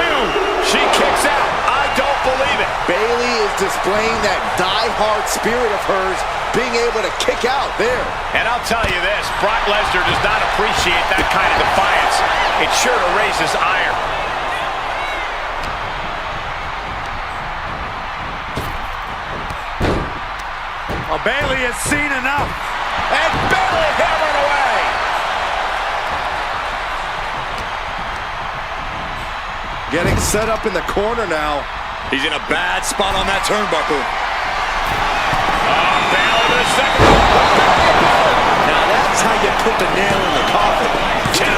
Speaker 2: She kicks out. I don't believe it.
Speaker 4: Bayley is displaying that die-hard spirit of hers, being able to kick out there.
Speaker 2: And I'll tell you this, Brock Lesnar does not appreciate that kind of defiance. It sure to raise his ire.
Speaker 3: Well, Bayley has seen enough.
Speaker 2: And Bayley hammered away.
Speaker 4: Getting set up in the corner now.
Speaker 3: He's in a bad spot on that turnbuckle.
Speaker 2: Bayley with a second.
Speaker 4: Now that's how you put the nail in the coffin.
Speaker 2: 2.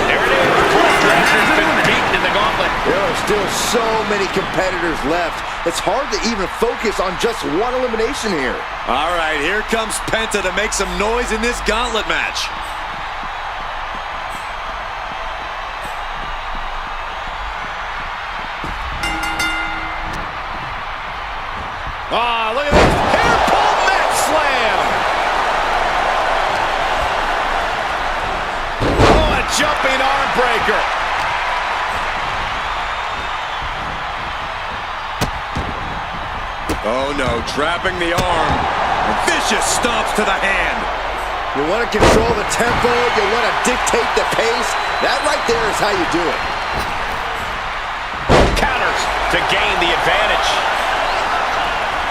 Speaker 2: There it is. Brock Lesnar's been beaten in the gauntlet.
Speaker 4: There are still so many competitors left. It's hard to even focus on just one elimination here.
Speaker 3: All right, here comes Penta to make some noise in this gauntlet match.
Speaker 2: Ah, look at this. Hair pull mat slam. Oh, a jumping arm breaker.
Speaker 3: Oh no, trapping the arm. Vicious stomps to the hand.
Speaker 4: You want to control the tempo, you want to dictate the pace. That right there is how you do it.
Speaker 2: Counters to gain the advantage.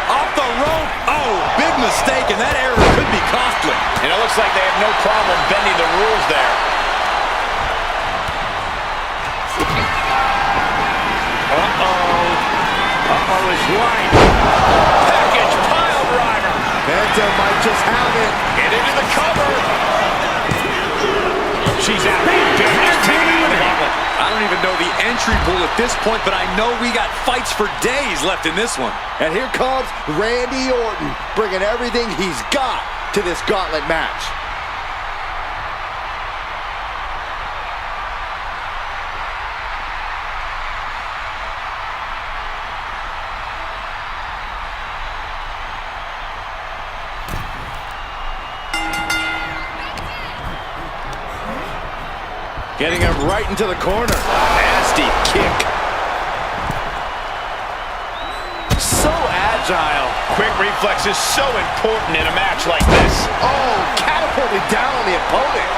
Speaker 3: Off the rope. Oh, big mistake, and that error could be costly.
Speaker 2: And it looks like they have no problem bending the rules there. Uh-oh is right. Package pile driver.
Speaker 4: Penta might just have it.
Speaker 2: Get into the cover. She's out. Bayley's taking the gauntlet.
Speaker 3: I don't even know the entry pool at this point, but I know we got fights for days left in this one.
Speaker 4: And here comes Randy Orton, bringing everything he's got to this gauntlet match. Getting him right into the corner.
Speaker 2: Nasty kick.
Speaker 4: So agile.
Speaker 2: Quick reflex is so important in a match like this.
Speaker 4: Oh, catapulted down on the opponent.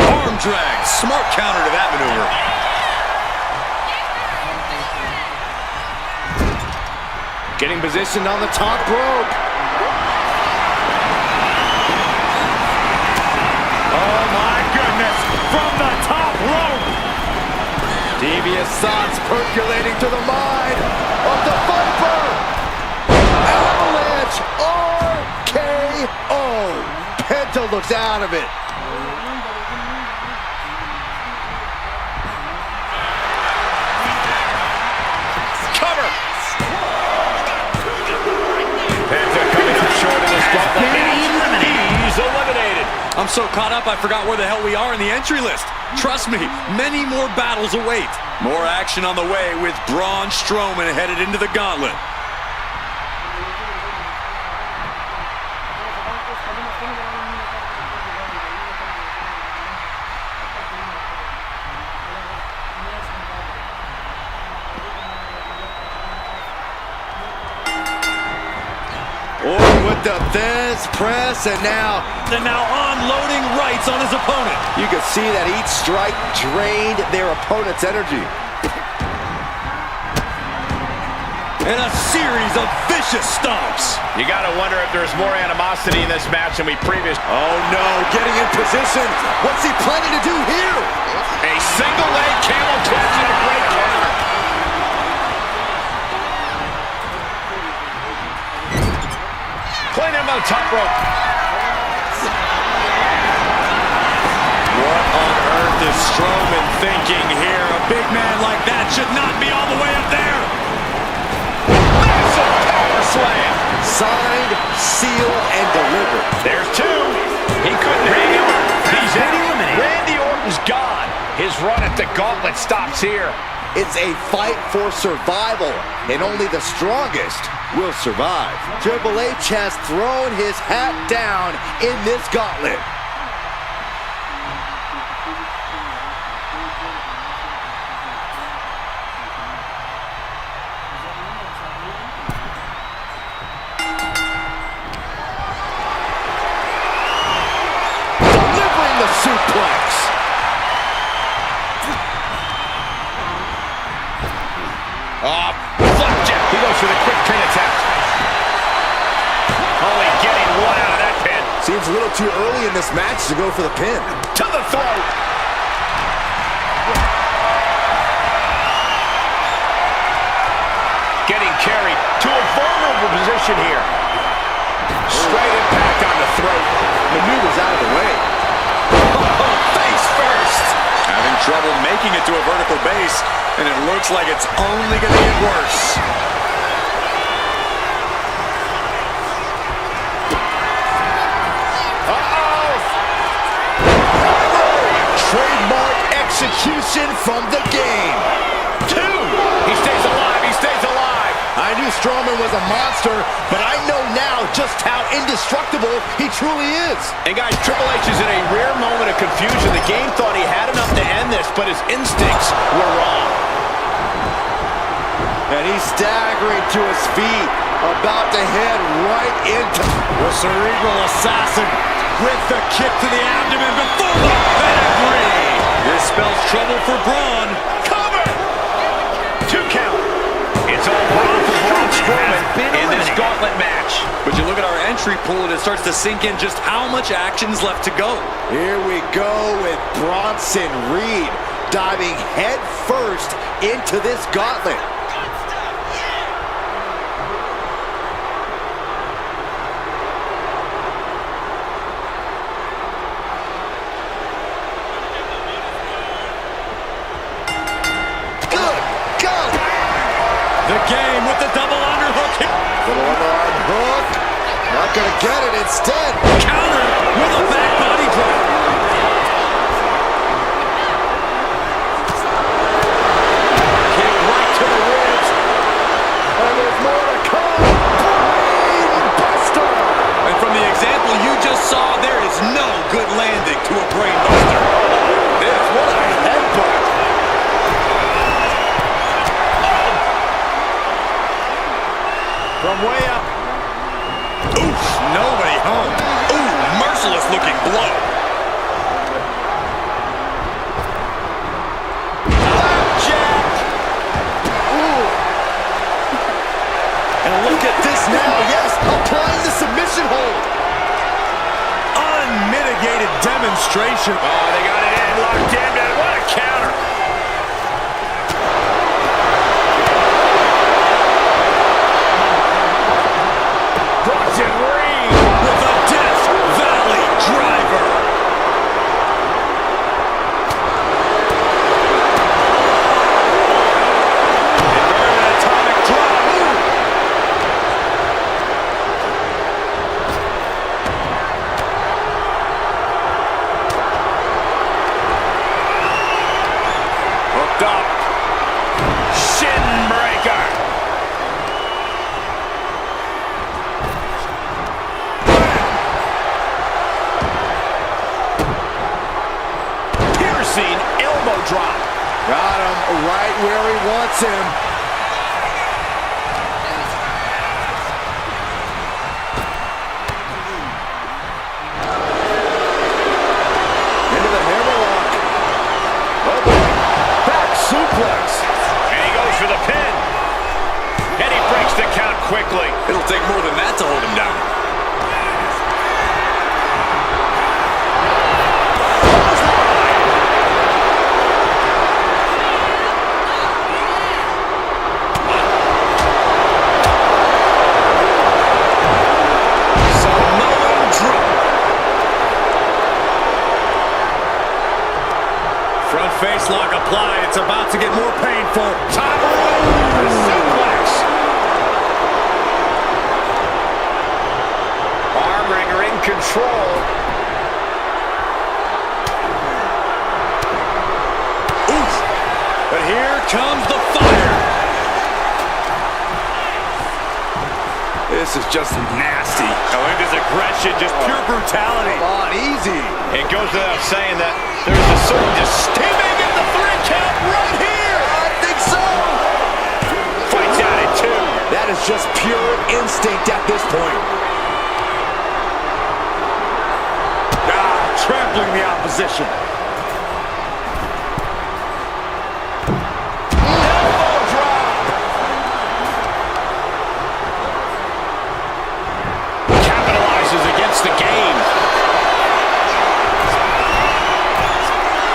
Speaker 3: Arm drag. Smart counter to that maneuver.
Speaker 4: Getting positioned on the top rope.
Speaker 3: Oh my goodness. From the top rope.
Speaker 4: Devious thoughts percolating to the mind of the Viper. Avalanche RKO. Penta looks out of it.
Speaker 2: Cover. Penta coming up short of this gauntlet match. He's eliminated.
Speaker 3: I'm so caught up I forgot where the hell we are in the entry list. Trust me, many more battles await. More action on the way with Braun Strowman headed into the gauntlet.
Speaker 4: picked up this press, and now
Speaker 3: unloading rights on his opponent.
Speaker 4: you can see that each strike drained their opponent's energy.
Speaker 3: And a series of vicious stomps.
Speaker 2: You got to wonder if there's more animosity in this match than we previously.
Speaker 4: Oh no, getting in position. What's he planning to do here?
Speaker 2: A single leg camel clutch and a great counter. Playing him on the top rope.
Speaker 3: What on earth is Strowman thinking here? A big man like that should not be all the way up there.
Speaker 2: Massive power slam.
Speaker 4: Signed, sealed, and delivered.
Speaker 2: There's two. He couldn't hang on. He's out. Randy Orton's gone. His run at the Gauntlet stops here.
Speaker 4: It's a fight for survival, and only the strongest will survive. Triple H has thrown his hat down in this Gauntlet. Delivering the suplex.
Speaker 2: Flapjack. He goes for the quick pin attempt. Only getting one out of that pin.
Speaker 4: Seems a little too early in this match to go for the pin.
Speaker 2: To the throat. Getting carried to a vulnerable position here. Straight impact on the throat.
Speaker 4: Maneuvers out of the way.
Speaker 2: Face first.
Speaker 3: Having trouble making it to a vertical base, and it looks like it's only going to get worse.
Speaker 4: Trademark execution from the game.
Speaker 2: Two. He stays alive. He stays alive.
Speaker 4: I knew Strowman was a monster, but I know now just how indestructible he truly is.
Speaker 2: And guys, Triple H is in a rare moment of confusion. The game thought he had enough to end this, but his instincts were wrong.
Speaker 4: And he's staggering to his feet, about to head right into
Speaker 3: The cerebral assassin with the kick to the abdomen before the pedigree. This spells trouble for Braun.
Speaker 2: Cover! 2 count. It's all over for Braun Strowman in this Gauntlet match.
Speaker 3: But you look at our entry pool and it starts to sink in just how much action's left to go.
Speaker 4: Here we go with Bronson Reed diving head first into this Gauntlet.
Speaker 3: The game with the double underhook.
Speaker 4: Little underarm hook. Not gonna get it instead.
Speaker 3: Counter with a back body drop.
Speaker 4: Kick right to the ribs. And there's more to come. Brain buster.
Speaker 3: And from the example you just saw, there is no good landing to a brain buster.
Speaker 4: What a headbutt.
Speaker 2: From way up.
Speaker 3: Oof, nobody home. Ooh, merciless looking blow.
Speaker 4: Flapjack. Ooh. And look at this now. Yes, applying the submission hold.
Speaker 3: Unmitigated demonstration.
Speaker 2: Oh, they got it in, locked in. What a counter. Bronson Reed
Speaker 3: With a Death Valley driver.
Speaker 2: Inverted atomic drop. Hooked up. Shin breaker. Piercing elbow drop.
Speaker 4: Got him right where he wants him.
Speaker 2: quickly.
Speaker 3: It'll take more than that to hold him down. Face lock applied. It's about to get more painful. Top rope suplex.
Speaker 2: Arm wringer in control.
Speaker 3: Oof. But here comes the fire. This is just nasty. Melinda's aggression, just pure brutality.
Speaker 4: Come on, easy.
Speaker 2: It goes without saying that there's a certain distinction in the 3 count right here.
Speaker 4: I think so.
Speaker 2: Fights out at 2.
Speaker 4: That is just pure instinct at this point.
Speaker 3: Trampling the opposition.
Speaker 2: Elbow drop. Capitalizes against the game.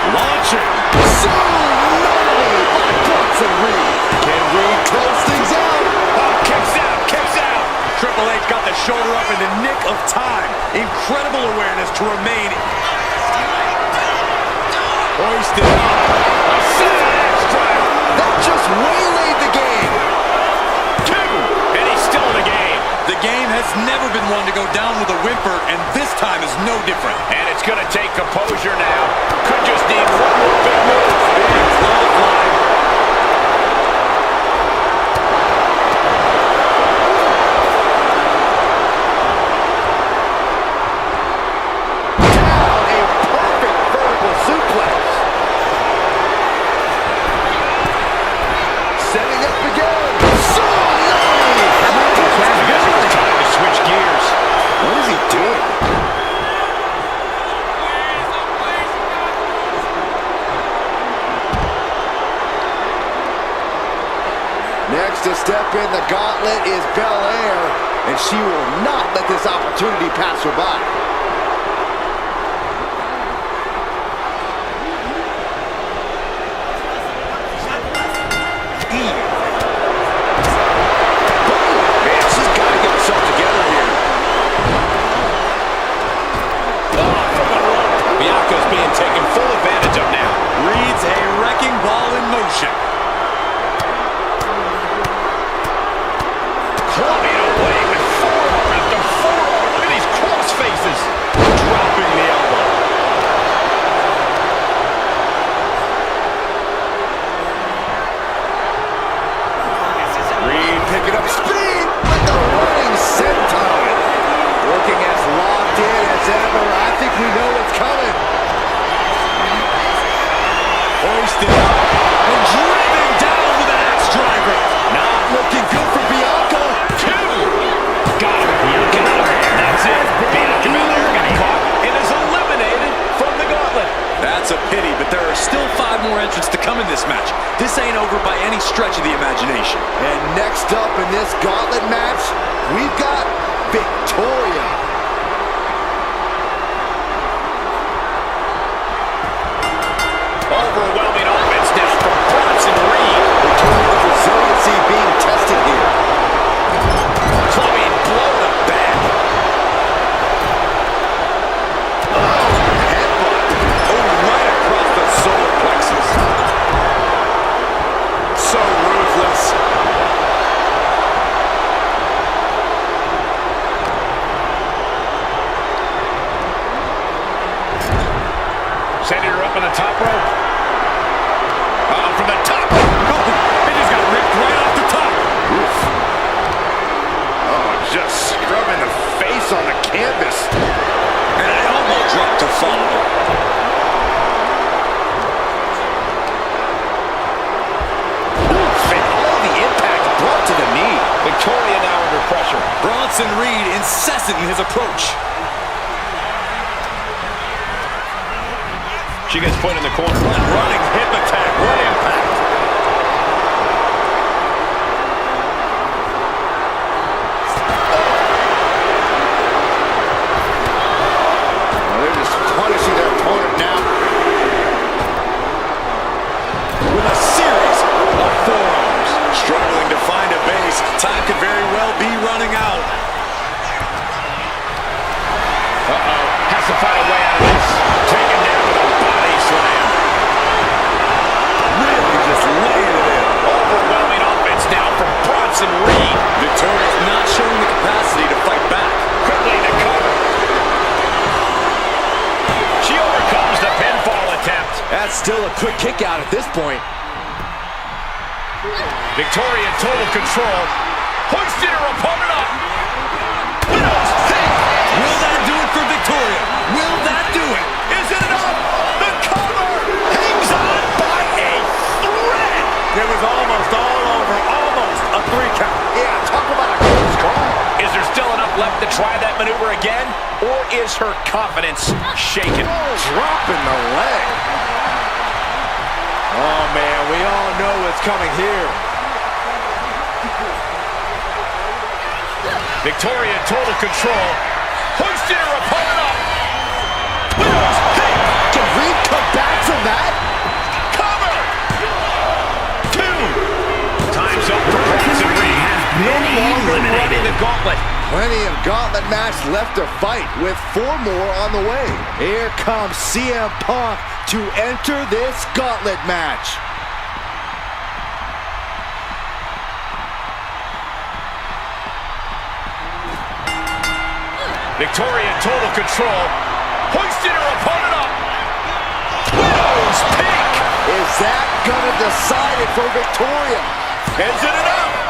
Speaker 3: Launching.
Speaker 4: So gnarly by Bronson Reed. Can Reed close things out?
Speaker 2: Oh, kicks out, kicks out.
Speaker 3: Triple H got the shoulder up in the nick of time. Incredible awareness to remain. Hoisted up.
Speaker 2: A side strike.
Speaker 4: That just waylaid the game.
Speaker 2: 2. And he's still in the game.
Speaker 3: The game has never been one to go down with a whimper, and this time is no different.
Speaker 2: And it's going to take composure now. Could just need one more big move.
Speaker 3: Big clothesline.
Speaker 4: Down a perfect vertical suplex. Setting up again. So gnarly.
Speaker 2: I guess it was time to switch gears.
Speaker 4: What is he doing? Next to step in the gauntlet is Belair, and she will not let this opportunity pass her by. Man, she's got to get herself together here.
Speaker 2: Bianca's being taken full advantage of now.
Speaker 3: Reed's a wrecking ball in motion.
Speaker 2: Clubbing away with forearm after forearm. Look at these cross faces. Dropping the elbow.
Speaker 4: Reed picking up speed with the running senton. Looking as locked in as ever. I think we know what's coming.
Speaker 3: Hoisted up and driven down with an axe driver.
Speaker 4: Not looking good for Bianca.
Speaker 2: 2. Got him. Bianca Belair. That's it. Bianca Belair got caught and is eliminated from the gauntlet.
Speaker 3: That's a pity, but there are still 5 more entrants to come in this match. This ain't over by any stretch of the imagination.
Speaker 4: And next up in this gauntlet match, we've got Victoria.
Speaker 2: Overwhelming offense now from Bronson Reed.
Speaker 4: Victoria's resiliency being tested here.
Speaker 2: Clubbing blow to back.
Speaker 4: Headbutt.
Speaker 3: Oh, right across the solar plexus. So ruthless.
Speaker 2: Sending her up on the top rope. From the top rope.
Speaker 3: It just got ripped right off the top.
Speaker 4: Oof. Oh, just scrubbing the face on the canvas.
Speaker 3: And an elbow drop to follow.
Speaker 4: Oof. And all the impact brought to the knee.
Speaker 2: Victoria now under pressure.
Speaker 3: Bronson Reed incessant in his approach.
Speaker 2: She gets put in the corner.
Speaker 3: Running hip attack. What impact.
Speaker 2: to find a way out of this. Taken down with a body slam.
Speaker 3: Really just laying it in.
Speaker 2: Overwhelming offense now from Bronson Reed.
Speaker 3: Victoria's not showing the capacity to fight back.
Speaker 2: Quickly to cover. She overcomes the pinfall attempt.
Speaker 3: That's still a quick kick out at this point.
Speaker 2: Victoria in total control. Hoisted her opponent up. Widow's kick.
Speaker 3: Will that do it for Victoria? Will that do it?
Speaker 2: Is it enough? The cover hangs on by a thread.
Speaker 3: It was almost all over. Almost a 3 count.
Speaker 4: Yeah, talk about a close call.
Speaker 2: Is there still enough left to try that maneuver again? Or is her confidence shaken?
Speaker 4: Dropping the leg.
Speaker 3: Oh, man, we all know what's coming here.
Speaker 2: Victoria in total control. Hoisted her opponent up. Widow's kick.
Speaker 4: Can Reed come back from that?
Speaker 2: Cover. 2. Time's up for Bronson Reed.
Speaker 1: Been eliminated.
Speaker 2: The gauntlet.
Speaker 4: Plenty of gauntlet match left to fight with 4 more on the way. Here comes CM Punk to enter this gauntlet match.
Speaker 2: Victoria in total control. Hoisted her opponent up. Widow's pink.
Speaker 4: Is that gonna decide it for Victoria?
Speaker 2: Is it enough?